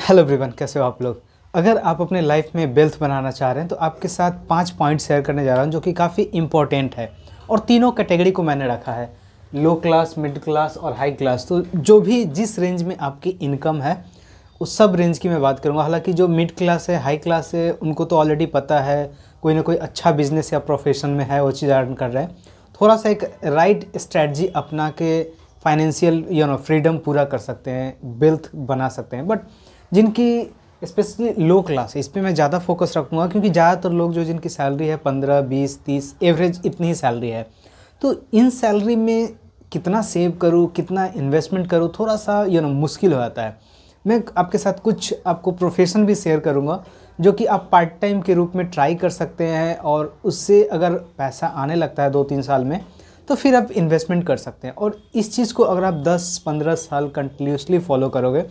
Hello everyone, कैसे हो आप लोग। अगर आप अपने लाइफ में वेल्थ बनाना चाह रहे हैं तो आपके साथ 5 पॉइंट शेयर करने जा रहा हूं जो कि काफ़ी इंपॉर्टेंट है। और तीनों कैटेगरी को मैंने रखा है, लो क्लास, मिड क्लास और हाई क्लास। तो जो भी जिस रेंज में आपकी इनकम है उस सब रेंज की मैं बात करूंगा। हालांकि जो मिड क्लास है, हाई क्लास है, उनको तो ऑलरेडी पता है, कोई ना कोई अच्छा बिजनेस या प्रोफेशन में है, वो चीज़ अर्न कर रहे हैं। थोड़ा सा एक राइट स्ट्रैटी अपना के फाइनेंशियल फ्रीडम पूरा कर सकते हैं, वेल्थ बना सकते हैं। बट जिनकी स्पेशली लो क्लास है, इस पर मैं ज़्यादा फोकस रखूँगा, क्योंकि ज़्यादातर लोग जो जिनकी सैलरी है 15, 20, 30 एवरेज इतनी ही सैलरी है, तो इन सैलरी में कितना सेव करूँ, कितना इन्वेस्टमेंट करूँ, थोड़ा सा मुश्किल हो जाता है। मैं आपके साथ कुछ आपको प्रोफेशन भी शेयर करूँगा जो कि आप पार्ट टाइम के रूप में ट्राई कर सकते हैं, और उससे अगर पैसा आने लगता है 2-3 साल में तो फिर आप इन्वेस्टमेंट कर सकते हैं। और इस चीज़ को अगर आप 10-15 साल कंटिन्यूसली फॉलो करोगे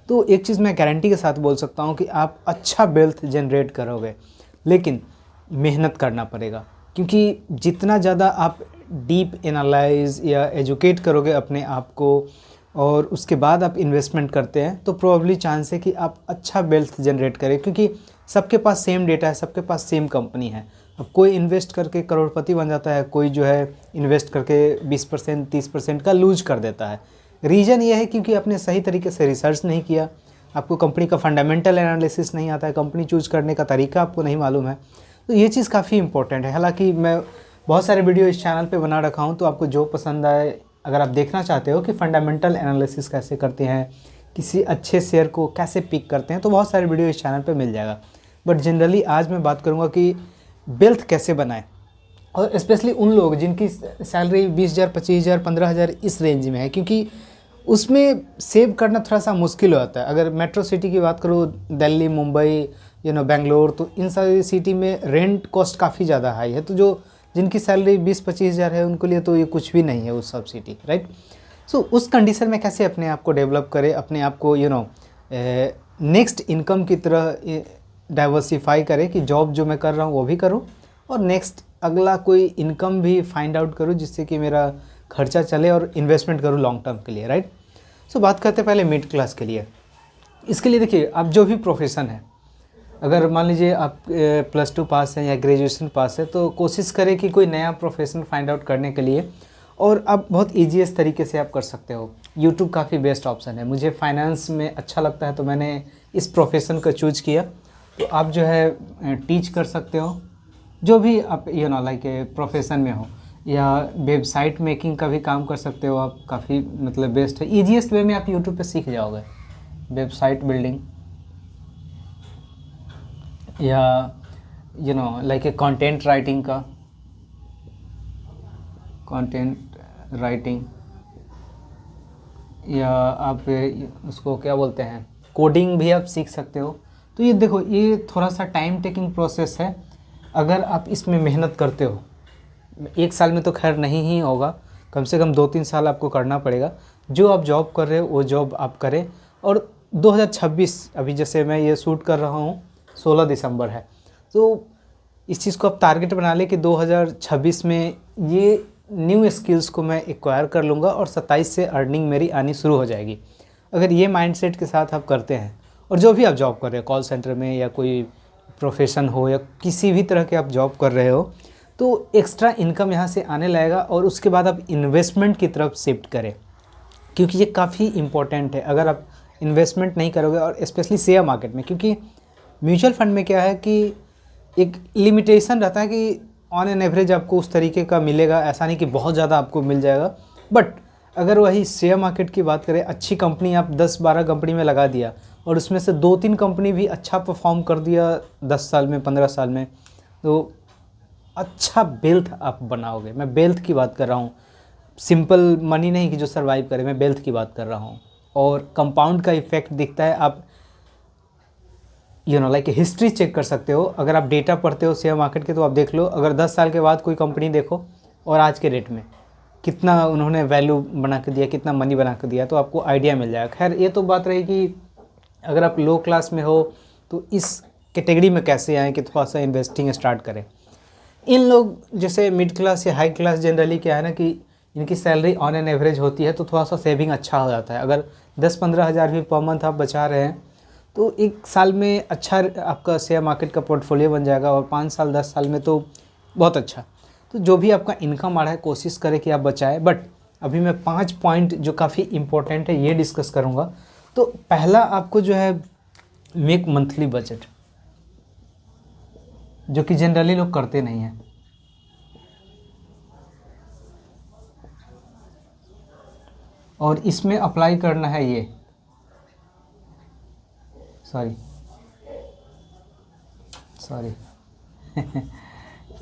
तो एक चीज़ मैं गारंटी के साथ बोल सकता हूँ कि आप अच्छा वेल्थ जनरेट करोगे। लेकिन मेहनत करना पड़ेगा, क्योंकि जितना ज़्यादा आप डीप एनालाइज या एजुकेट करोगे अपने आप को और उसके बाद आप इन्वेस्टमेंट करते हैं तो प्रोबेबली चांस है कि आप अच्छा वेल्थ जनरेट करें, क्योंकि सबके पास सेम डेटा है, सबके पास सेम कंपनी है। अब कोई इन्वेस्ट करके करोड़पति बन जाता है, कोई जो है इन्वेस्ट करके 20%, 30% का लूज कर देता है। रीज़न ये है क्योंकि आपने सही तरीके से रिसर्च नहीं किया, आपको कंपनी का फंडामेंटल एनालिसिस नहीं आता है, कंपनी चूज करने का तरीका आपको नहीं मालूम है। तो ये चीज़ काफ़ी इंपॉर्टेंट है। हालांकि मैं बहुत सारे वीडियो इस चैनल पे बना रखा हूँ, तो आपको जो पसंद आए, अगर आप देखना चाहते हो कि फंडामेंटल एनालिसिस कैसे करते हैं, किसी अच्छे शेयर को कैसे पिक करते हैं, तो बहुत सारे वीडियो इस चैनल पर मिल जाएगा। बट जनरली आज मैं बात करूँगा कि वेल्थ कैसे बनाएं, और स्पेशली उन लोग जिनकी सैलरी 20,000, 25,000, 15,000 इस रेंज में है, क्योंकि उसमें सेव करना थोड़ा सा मुश्किल हो जाता है। अगर मेट्रो सिटी की बात करो, दिल्ली, मुंबई, बेंगलोर, तो इन सारी सिटी में रेंट कॉस्ट काफ़ी ज़्यादा हाई है। तो जो जिनकी सैलरी 20-25 हज़ार है उनके लिए तो ये कुछ भी नहीं है उस सब सिटी, राइट। सो उस कंडीशन में कैसे अपने आप को डेवलप करें, अपने आप को नेक्स्ट इनकम की तरह डाइवर्सिफाई करें कि जॉब जो मैं कर रहा हूँ वो भी करूँ और नेक्स्ट अगला कोई इनकम भी फाइंड आउट करूँ जिससे कि मेरा खर्चा चले और इन्वेस्टमेंट करूँ लॉन्ग टर्म के लिए, राइट। सो बात करते हैं पहले मिड क्लास के लिए। इसके लिए देखिए, आप जो भी प्रोफेशन है, अगर मान लीजिए आप +2 पास हैं या ग्रेजुएशन पास है, तो कोशिश करें कि कोई नया प्रोफेशन फाइंड आउट करने के लिए, और आप बहुत ईजीएस्ट तरीके से आप कर सकते हो। यूट्यूब काफ़ी बेस्ट ऑप्शन है। मुझे फाइनेंस में अच्छा लगता है तो मैंने इस प्रोफेशन को चूज किया। तो आप जो है टीच कर सकते हो, जो भी आप लाइक प्रोफेशन में हो, या वेबसाइट मेकिंग का भी काम कर सकते हो आप। काफ़ी मतलब बेस्ट है, ईजीएस्ट वे में आप यूट्यूब पे सीख जाओगे वेबसाइट बिल्डिंग, या लाइक कंटेंट राइटिंग का, कंटेंट राइटिंग, या आप उसको क्या बोलते हैं, कोडिंग भी आप सीख सकते हो। तो ये देखो, ये थोड़ा सा टाइम टेकिंग प्रोसेस है। अगर आप इसमें मेहनत करते हो, 1 साल में तो खैर नहीं ही होगा, कम से कम 2-3 साल आपको करना पड़ेगा। जो आप जॉब कर रहे हो वो जॉब आप करें। और 2026, अभी जैसे मैं ये शूट कर रहा हूँ, 16 दिसंबर है, तो इस चीज़ को आप टारगेट बना लें कि 2026 में ये न्यू स्किल्स को मैं एक्वायर कर लूँगा और 27 से अर्निंग मेरी आनी शुरू हो जाएगी। अगर ये माइंडसेट के साथ आप करते हैं, और जो भी आप जॉब कर रहे हो, कॉल सेंटर में या कोई प्रोफेशन हो या किसी भी तरह के आप जॉब कर रहे हो, तो एक्स्ट्रा इनकम यहाँ से आने लगेगा। और उसके बाद आप इन्वेस्टमेंट की तरफ शिफ्ट करें, क्योंकि ये काफ़ी इंपॉर्टेंट है। अगर आप इन्वेस्टमेंट नहीं करोगे, और स्पेशली शेयर मार्केट में, क्योंकि म्यूचुअल फंड में क्या है कि एक लिमिटेशन रहता है कि ऑन एन एवरेज आपको उस तरीके का मिलेगा, ऐसा नहीं कि बहुत ज़्यादा आपको मिल जाएगा। बट अगर वही शेयर मार्केट की बात करें, अच्छी कंपनी आप 10-12 कंपनी में लगा दिया और उसमें से 2-3 कंपनी भी अच्छा परफॉर्म कर दिया 10 साल में, 15 साल में, तो अच्छा वेल्थ आप बनाओगे। मैं वेल्थ की बात कर रहा हूँ, सिंपल मनी नहीं कि जो सर्वाइव करे, मैं वेल्थ की बात कर रहा हूँ। और कंपाउंड का इफेक्ट दिखता है। आप लाइक हिस्ट्री चेक कर सकते हो। अगर आप डेटा पढ़ते हो शेयर मार्केट के, तो आप देख लो, अगर 10 साल के बाद कोई कंपनी देखो और आज के रेट में कितना उन्होंने वैल्यू बना के दिया, कितना मनी बना के दिया, तो आपको आइडिया मिल जाएगा। खैर, ये तो बात रही कि अगर आप लो क्लास में हो तो इस कैटेगरी में कैसे आएँ कि थोड़ा सा इन्वेस्टिंग स्टार्ट करें। इन लोग जैसे मिड क्लास या हाई क्लास, जनरली क्या है ना कि इनकी सैलरी ऑन एन एवरेज होती है, तो थोड़ा सा सेविंग अच्छा हो जाता है। अगर 10-15 हज़ार भी पर मंथ आप बचा रहे हैं तो 1 साल में अच्छा आपका शेयर मार्केट का पोर्टफोलियो बन जाएगा, और 5 साल 10 साल में तो बहुत अच्छा। तो जो भी आपका इनकम आ रहा है कोशिश करें कि आप बचाएं। बट अभी मैं 5 पॉइंट जो काफ़ी इंपॉर्टेंट है ये डिस्कस करूँगा। तो पहला आपको जो है मेक मंथली बजट, जो कि जनरली लोग करते नहीं हैं। और इसमें अप्लाई करना है ये, सॉरी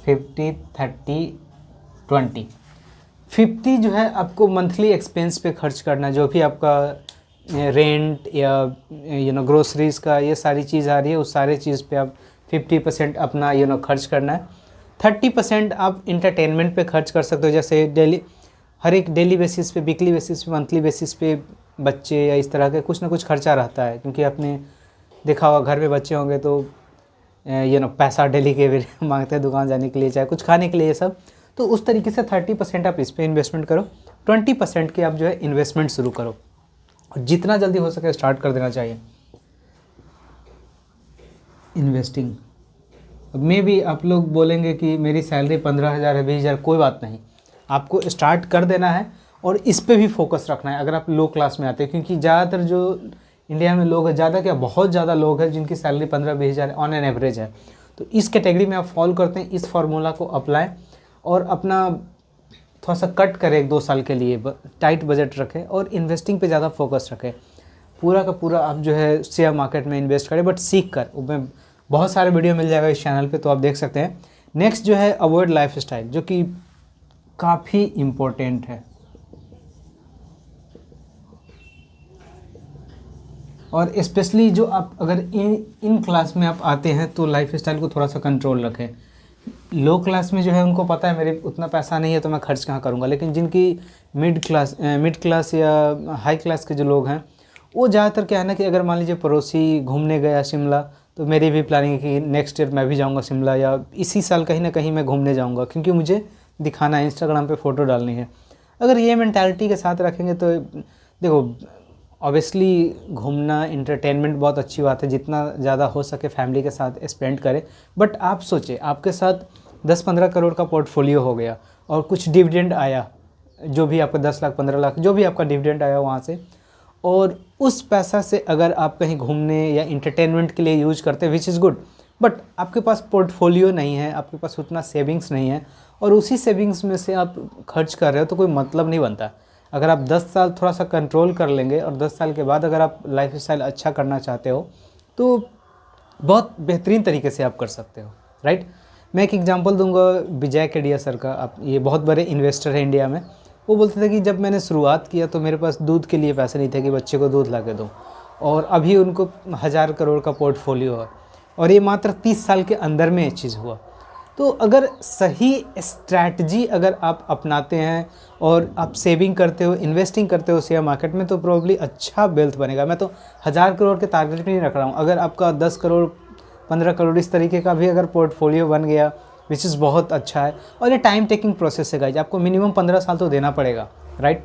50-30-20। 50 जो है आपको मंथली एक्सपेंस पे खर्च करना है, जो भी आपका रेंट या ग्रोसरीज़ का ये सारी चीज़ आ रही है, उस सारे चीज़ पे आप 50% अपना खर्च करना है। 30% आप इंटरटेनमेंट पे खर्च कर सकते हो, जैसे डेली, हर एक डेली बेसिस पे, वीकली बेसिस पे, मंथली बेसिस पे बच्चे या इस तरह के कुछ ना कुछ खर्चा रहता है, क्योंकि आपने देखा होगा घर में बच्चे होंगे तो पैसा डेली के भी मांगते हैं दुकान जाने के लिए, चाहे कुछ खाने के लिए, ये सब। तो उस तरीके से 30% आप इस पर इन्वेस्टमेंट करो, 20% की आप जो है इन्वेस्टमेंट शुरू करो, और जितना जल्दी हो सके स्टार्ट कर देना चाहिए इन्वेस्टिंग। अब मे भी आप लोग बोलेंगे कि मेरी सैलरी 15,000 है, 20,000, कोई बात नहीं, आपको स्टार्ट कर देना है और इस पे भी फोकस रखना है अगर आप लो क्लास में आते हैं, क्योंकि ज़्यादातर जो इंडिया में लोग हैं, ज़्यादा क्या बहुत ज़्यादा लोग हैं जिनकी सैलरी 15-20,000 ऑन एन एवरेज है। तो इस कैटेगरी में आप फॉलो करते हैं, इस फार्मूला को अप्लाई और अपना थोड़ा सा कट करें 1-2 साल के लिए, टाइट बजट रखें और इन्वेस्टिंग पे ज़्यादा फोकस रखें। पूरा का पूरा आप जो है शेयर मार्केट में इन्वेस्ट करें, बट सीख कर। उसमें बहुत सारे वीडियो मिल जाएगा इस चैनल पे, तो आप देख सकते हैं। नेक्स्ट जो है अवॉइड लाइफ स्टाइल, जो कि काफ़ी इम्पोर्टेंट है, और स्पेशली जो आप अगर इन क्लास में आप आते हैं तो लाइफ स्टाइल को थोड़ा सा कंट्रोल रखें। लो क्लास में जो है उनको पता है मेरे उतना पैसा नहीं है तो मैं खर्च कहाँ करूँगा, लेकिन जिनकी मिड क्लास या हाई क्लास के जो लोग हैं, वो ज़्यादातर क्या है ना कि अगर मान लीजिए पड़ोसी घूमने गया शिमला, तो मेरी भी प्लानिंग है कि नेक्स्ट ईयर मैं भी जाऊँगा शिमला, या इसी साल कहीं ना कहीं मैं घूमने जाऊँगा, क्योंकि मुझे दिखाना है, इंस्टाग्राम पे फ़ोटो डालनी है। अगर ये मेंटालिटी के साथ रखेंगे तो देखो, ऑब्वियसली घूमना एंटरटेनमेंट बहुत अच्छी बात है, जितना ज़्यादा हो सके फैमिली के साथ स्पेंड करें। बट आप सोचें, आपके साथ 10-15 करोड़ का पोर्टफोलियो हो गया और कुछ डिविडेंड आया, जो भी आपका 10 लाख 15 लाख जो भी आपका डिविडेंड आया वहाँ से, और उस पैसा से अगर आप कहीं घूमने या इंटरटेनमेंट के लिए यूज करते, विच इज़ गुड, बट आपके पास पोर्टफोलियो नहीं है, आपके पास उतना सेविंग्स नहीं है, और उसी सेविंग्स में से आप खर्च कर रहे हो, तो कोई मतलब नहीं बनता। अगर आप 10 साल थोड़ा सा कंट्रोल कर लेंगे और 10 साल के बाद अगर आप लाइफ स्टाइल अच्छा करना चाहते हो तो बहुत बेहतरीन तरीके से आप कर सकते हो, राइट। मैं एक एग्जांपल दूंगा विजय केडिया सर का। आप ये बहुत बड़े इन्वेस्टर हैं इंडिया में। वो बोलते थे कि जब मैंने शुरुआत किया तो मेरे पास दूध के लिए पैसे नहीं थे कि बच्चे को दूध ला के दूँ, और अभी उनको 1000 करोड़ का पोर्टफोलियो है, और ये मात्र 30 साल के अंदर में ये चीज़ हुआ। तो अगर सही स्ट्रैटेजी अगर आप अपनाते हैं और आप सेविंग करते हो, इन्वेस्टिंग करते हो शेयर मार्केट में, तो प्रोबेबली अच्छा वेल्थ बनेगा। मैं तो 1000 करोड़ के टारगेट नहीं रख रहा हूँ। अगर आपका 10 करोड़ 15 करोड़ इस तरीके का भी अगर पोर्टफोलियो बन गया, विच इज़ बहुत अच्छा है। और ये टाइम टेकिंग प्रोसेस है गाइज, आपको मिनिमम 15 साल तो देना पड़ेगा, राइट।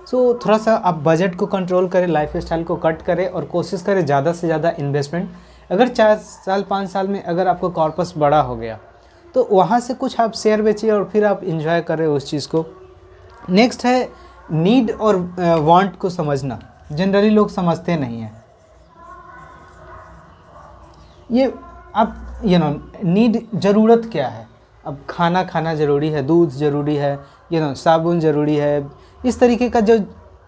सो थोड़ा सा आप बजट को कंट्रोल करें, लाइफ स्टाइल को कट करें और कोशिश करें ज़्यादा से ज़्यादा इन्वेस्टमेंट। अगर 4 साल 5 साल में अगर आपका कॉर्पस बड़ा हो गया तो वहाँ से कुछ आप शेयर बेचिए और फिर आप इंजॉय करें उस चीज़ को। नेक्स्ट है नीड और वांट को समझना। जनरली लोग समझते नहीं हैं ये। आप नीड, ज़रूरत क्या है। अब खाना ज़रूरी है, दूध ज़रूरी है, साबुन ज़रूरी है, इस तरीके का जो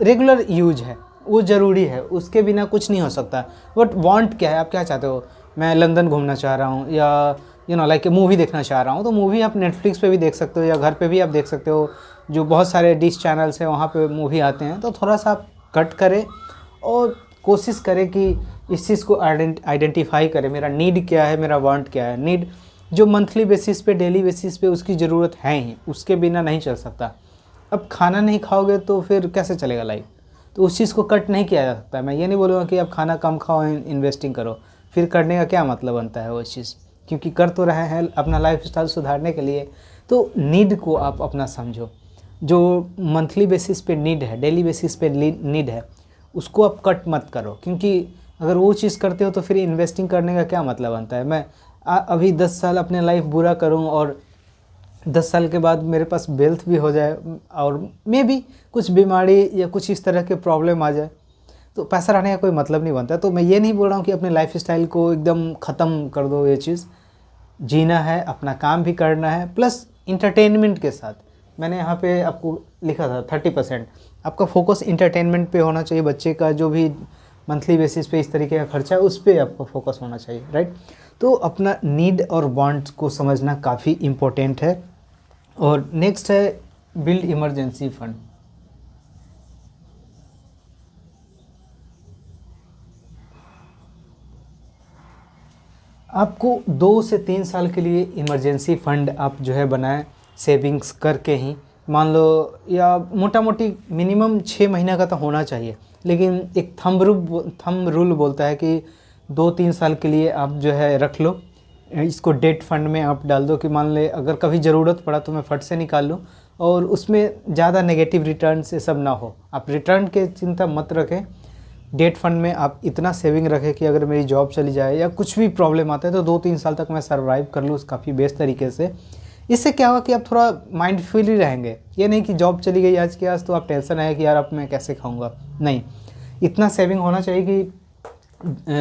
रेगुलर यूज है वो ज़रूरी है, उसके बिना कुछ नहीं हो सकता। बट वांट क्या है, आप क्या चाहते हो। मैं लंदन घूमना चाह रहा हूँ, या लाइक मूवी देखना चाह रहा हूँ, तो मूवी आप नेटफ्लिक्स पे भी देख सकते हो या घर पे भी आप देख सकते हो। जो बहुत सारे डिश चैनल्स हैं वहाँ पे मूवी आते हैं। तो थोड़ा सा आप कट करें और कोशिश करें कि इस चीज़ को आइडेंटिफाई करें, मेरा नीड क्या है, मेरा वांट क्या है। नीड जो मंथली बेसिस पे, डेली बेसिस पे उसकी ज़रूरत है ही, उसके बिना नहीं चल सकता। अब खाना नहीं खाओगे तो फिर कैसे चलेगा लाइफ। तो उस चीज़ को कट नहीं किया जा सकता। मैं ये नहीं बोलूँगा कि आप खाना कम खाओ, इन्वेस्टिंग करो, फिर करने का क्या मतलब बनता है वो चीज़, क्योंकि कर तो रहे हैं अपना लाइफ स्टाइल सुधारने के लिए। तो नीड को आप अपना समझो। जो मंथली बेसिस पे नीड है, डेली बेसिस पे नीड है, उसको आप कट मत करो, क्योंकि अगर वो चीज़ करते हो तो फिर इन्वेस्टिंग करने का क्या मतलब बनता है। मैं अभी 10 साल अपने लाइफ बुरा करूं और 10 साल के बाद मेरे पास वेल्थ भी हो जाए और मे बी कुछ बीमारी या कुछ इस तरह के प्रॉब्लम आ जाए, तो पैसा रहने का कोई मतलब नहीं बनता। तो मैं ये नहीं बोल रहा हूँ कि अपने लाइफ स्टाइल को एकदम ख़त्म कर दो, ये चीज़ जीना है, अपना काम भी करना है प्लस इंटरटेनमेंट के साथ। मैंने यहाँ पे आपको लिखा था 30% आपका फोकस इंटरटेनमेंट पे होना चाहिए। बच्चे का जो भी मंथली बेसिस पे इस तरीके का खर्चा है उस पर आपका फोकस होना चाहिए, राइट। तो अपना नीड और वांट्स को समझना काफ़ी इम्पोर्टेंट है। और नेक्स्ट है बिल्ड इमरजेंसी फंड। आपको 2 से 3 साल के लिए इमरजेंसी फ़ंड आप जो है बनाएं, सेविंग्स करके ही। मान लो या मोटा मोटी मिनिमम 6 महीने का तो होना चाहिए, लेकिन एक थंब रूल बोलता है कि 2-3 साल के लिए आप जो है रख लो। इसको डेट फंड में आप डाल दो कि मान ले अगर कभी ज़रूरत पड़ा तो मैं फट से निकाल लूँ, और उसमें ज़्यादा नेगेटिव रिटर्न से सब ना हो। आप रिटर्न के चिंता मत रखें, डेट फंड में आप इतना सेविंग रखें कि अगर मेरी जॉब चली जाए या कुछ भी प्रॉब्लम आता है तो 2-3 साल तक मैं सर्वाइव कर लूँ काफ़ी बेस्ट तरीके से। इससे क्या होगा कि आप थोड़ा माइंड फ्री रहेंगे। ये नहीं कि जॉब चली गई आज के आज तो आप टेंशन आए कि यार अब मैं कैसे खाऊंगा, नहीं। इतना सेविंग होना चाहिए कि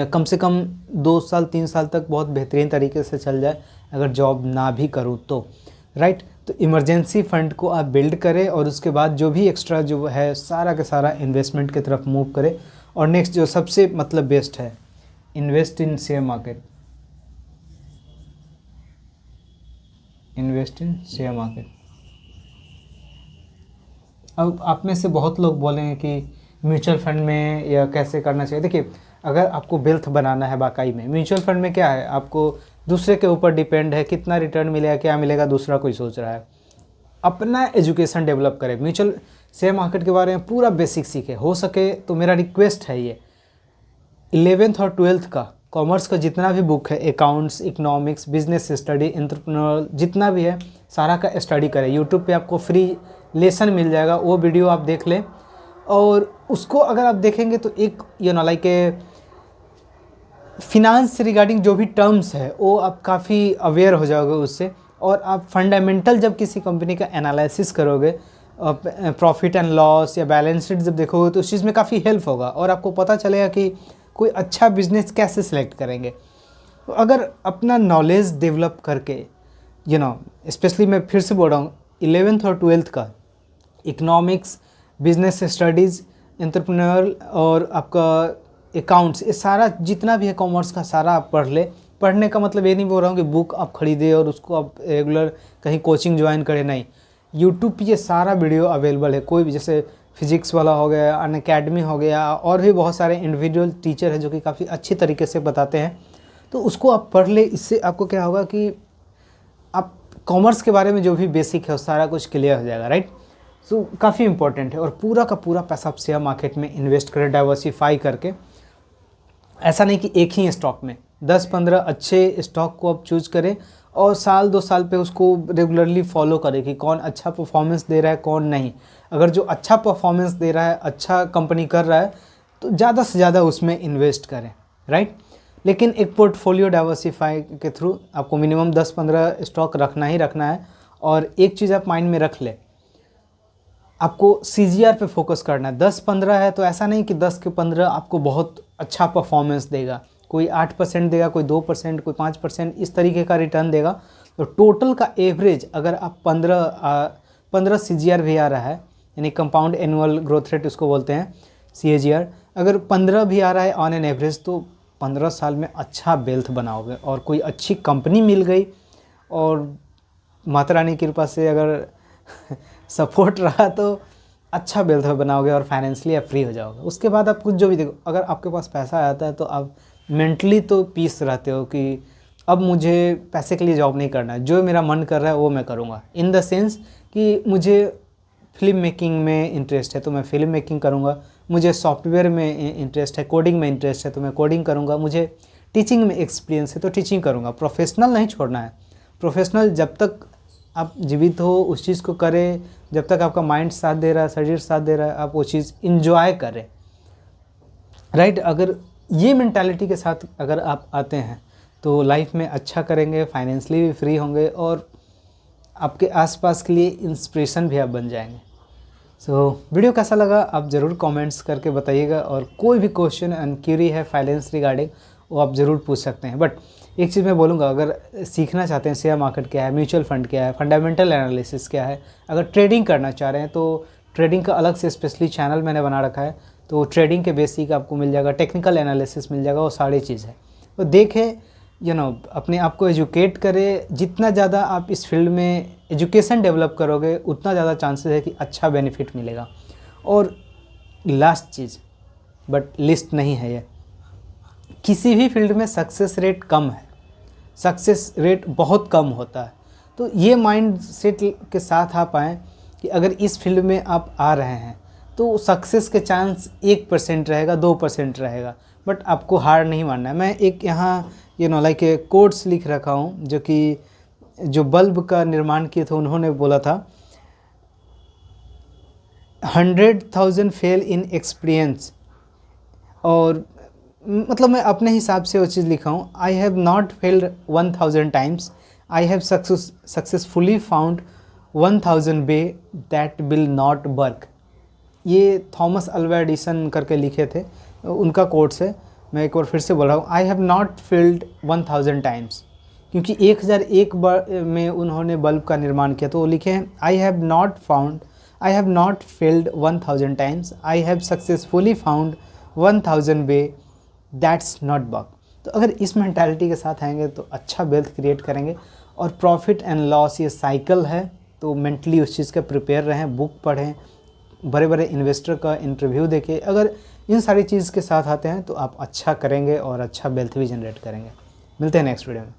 कम से कम 2 साल 3 साल तक बहुत बेहतरीन तरीके से चल जाए अगर जॉब ना भी करूँ तो, राइट। तो इमरजेंसी फ़ंड को आप बिल्ड करें और उसके बाद जो भी एक्स्ट्रा जो है सारा का सारा इन्वेस्टमेंट की तरफ मूव करें। और नेक्स्ट जो सबसे मतलब बेस्ट है, invest in share market. Invest in share market. अब आप में से बहुत लोग बोलेंगे कि म्यूचुअल फंड में या कैसे करना चाहिए। देखिए, अगर आपको वेल्थ बनाना है वाकई में, म्यूचुअल फंड में क्या है, आपको दूसरे के ऊपर डिपेंड है, कितना रिटर्न मिलेगा क्या मिलेगा दूसरा कोई सोच रहा है। अपना एजुकेशन डेवलप करें, म्यूचुअल शेयर मार्केट के बारे में पूरा बेसिक सीखे। हो सके तो मेरा रिक्वेस्ट है ये 11th और 12th का कॉमर्स का जितना भी बुक है, accounts, economics, business study, entrepreneur जितना भी है सारा का स्टडी करें। यूट्यूब पे आपको फ्री लेसन मिल जाएगा, वो वीडियो आप देख लें। और उसको अगर आप देखेंगे तो एक लाइक फिनांस से रिगार्डिंग जो भी टर्म्स है वो आप काफ़ी अवेयर हो जाओगे उससे। और आप फंडामेंटल जब किसी कंपनी का एनालिसिस करोगे, प्रॉफिट एंड लॉस या बैलेंस शीट जब देखोगे तो उस चीज़ में काफ़ी हेल्प होगा और आपको पता चलेगा कि कोई अच्छा बिजनेस कैसे सिलेक्ट करेंगे। तो अगर अपना नॉलेज डेवलप करके स्पेशली मैं फिर से बोल रहा हूँ 11th और 12th का इकोनॉमिक्स, बिजनेस स्टडीज़, एंटरप्रेन्योर और आपका अकाउंट्स, ये सारा जितना भी है कॉमर्स का सारा आप पढ़ ले। पढ़ने का मतलब ये नहीं बोल रहा हूँ कि बुक आप खरीदे और उसको आप रेगुलर कहीं कोचिंग ज्वाइन करें, नहीं। यूट्यूब पे ये सारा वीडियो अवेलेबल है। कोई भी जैसे फिजिक्स वाला हो गया, अनअकैडमी हो गया, और भी बहुत सारे इंडिविजुअल टीचर हैं जो कि काफ़ी अच्छी तरीके से बताते हैं, तो उसको आप पढ़ ले। इससे आपको क्या होगा कि आप कॉमर्स के बारे में जो भी बेसिक है वो सारा कुछ क्लियर हो जाएगा, राइट। सो काफ़ी इंपॉर्टेंट है। और पूरा का पूरा पैसा आप शेयर मार्केट में इन्वेस्ट करें डाइवर्सिफाई करके। ऐसा नहीं कि एक ही स्टॉक में, 10-15 अच्छे स्टॉक को आप चूज करें और साल 2 साल पे उसको रेगुलरली फॉलो करें कि कौन अच्छा परफॉर्मेंस दे रहा है कौन नहीं। अगर जो अच्छा परफॉर्मेंस दे रहा है, अच्छा कंपनी कर रहा है, तो ज़्यादा से ज़्यादा उसमें इन्वेस्ट करें, राइट। लेकिन एक पोर्टफोलियो डाइवर्सिफाई के थ्रू आपको मिनिमम 10-15 स्टॉक रखना ही रखना है। और एक चीज़ आप माइंड में रख ले, आपको CGR पे फोकस करना है। 10-15 है तो ऐसा नहीं कि 10 के 15 आपको बहुत अच्छा परफॉर्मेंस देगा। कोई 8% देगा, कोई 2%, कोई 5%, इस तरीके का रिटर्न देगा। तो टोटल का एवरेज अगर आप 15 CGR भी आ रहा है, यानी कंपाउंड एनुअल ग्रोथ रेट उसको बोलते हैं CAGR, अगर 15 भी आ रहा है ऑन एन एवरेज, तो 15 साल में अच्छा वेल्थ बनाओगे। और कोई अच्छी कंपनी मिल गई और माता रानी की कृपा से अगर सपोर्ट रहा तो अच्छा वेल्थ बनाओगे और फाइनेंशियली आप फ्री हो जाओगे। उसके बाद आप कुछ जो भी देखो, अगर आपके पास पैसा आता है तो आप मेंटली तो पीस रहते हो कि अब मुझे पैसे के लिए जॉब नहीं करना है, जो मेरा मन कर रहा है वो मैं करूँगा। इन द सेंस कि मुझे फिल्म मेकिंग में इंटरेस्ट है तो मैं फिल्म मेकिंग करूँगा, मुझे सॉफ्टवेयर में इंटरेस्ट है, कोडिंग में इंटरेस्ट है तो मैं कोडिंग करूँगा, मुझे टीचिंग में एक्सपीरियंस है तो टीचिंग करूँगा। प्रोफेशनल नहीं छोड़ना है। प्रोफेशनल जब तक आप जीवित हो उस चीज़ को करें, जब तक आपका माइंड साथ दे रहा है, शरीर साथ दे रहा है, आप वो चीज़ इंजॉय करें, राइट। अगर ये मेंटालिटी के साथ अगर आप आते हैं तो लाइफ में अच्छा करेंगे, फाइनेंशियली भी फ्री होंगे और आपके आसपास के लिए इंस्पिरेशन भी आप बन जाएंगे। वीडियो कैसा लगा आप ज़रूर कमेंट्स करके बताइएगा, और कोई भी क्वेश्चन एंड क्यूरी है फाइनेंस रिगार्डिंग वो आप ज़रूर पूछ सकते हैं। बट एक चीज़ मैं बोलूँगा, अगर सीखना चाहते हैं शेयर मार्केट क्या है, म्यूचुअल फंड क्या है, फंडामेंटल एनालिसिस क्या है, अगर ट्रेडिंग करना चाह रहे हैं तो ट्रेडिंग का अलग से स्पेशली चैनल मैंने बना रखा है, तो ट्रेडिंग के बेसिक आपको मिल जाएगा, टेक्निकल एनालिसिस मिल जाएगा, वो सारी चीज़ है। तो देखें अपने आप को एजुकेट करें। जितना ज़्यादा आप इस फील्ड में एजुकेशन डेवलप करोगे उतना ज़्यादा चांसेस है कि अच्छा बेनिफिट मिलेगा। और लास्ट चीज़, बट लिस्ट नहीं है ये, किसी भी फील्ड में सक्सेस रेट कम है, सक्सेस रेट बहुत कम होता है। तो ये माइंड सेट के साथ आप आएँ कि अगर इस फील्ड में आप आ रहे हैं तो सक्सेस के चांस 1% रहेगा, 2% रहेगा, बट आपको हार नहीं मानना है। मैं एक यहाँ लाइक कोट्स लिख रखा हूँ, जो कि जो बल्ब का निर्माण किए थे उन्होंने बोला था, 100,000 फेल इन एक्सपीरियंस। और मतलब मैं अपने हिसाब से वो चीज़ लिखा हूँ, I have not failed 1000 times, I have successfully found 1000 way that will not work. ये थॉमस अल्वा एडिसन करके लिखे थे, उनका कोट्स है। मैं एक बार फिर से बोल रहा हूँ, I have not failed 1000 times, क्योंकि 1001 बार में उन्होंने बल्ब का निर्माण किया, तो वो लिखे हैं I have not failed 1000 times, I have successfully found 1000 way that's not work. तो अगर इस मेंटालिटी के साथ आएंगे तो अच्छा वेल्थ क्रिएट करेंगे। और प्रॉफिट एंड लॉस ये साइकिल है, तो मेंटली उस चीज़ का प्रिपेयर रहें, बुक पढ़ें, बड़े बड़े इन्वेस्टर का इंटरव्यू देखें। अगर इन सारी चीज़ के साथ आते हैं तो आप अच्छा करेंगे और अच्छा वेल्थ भी जनरेट करेंगे। मिलते हैं नेक्स्ट वीडियो में।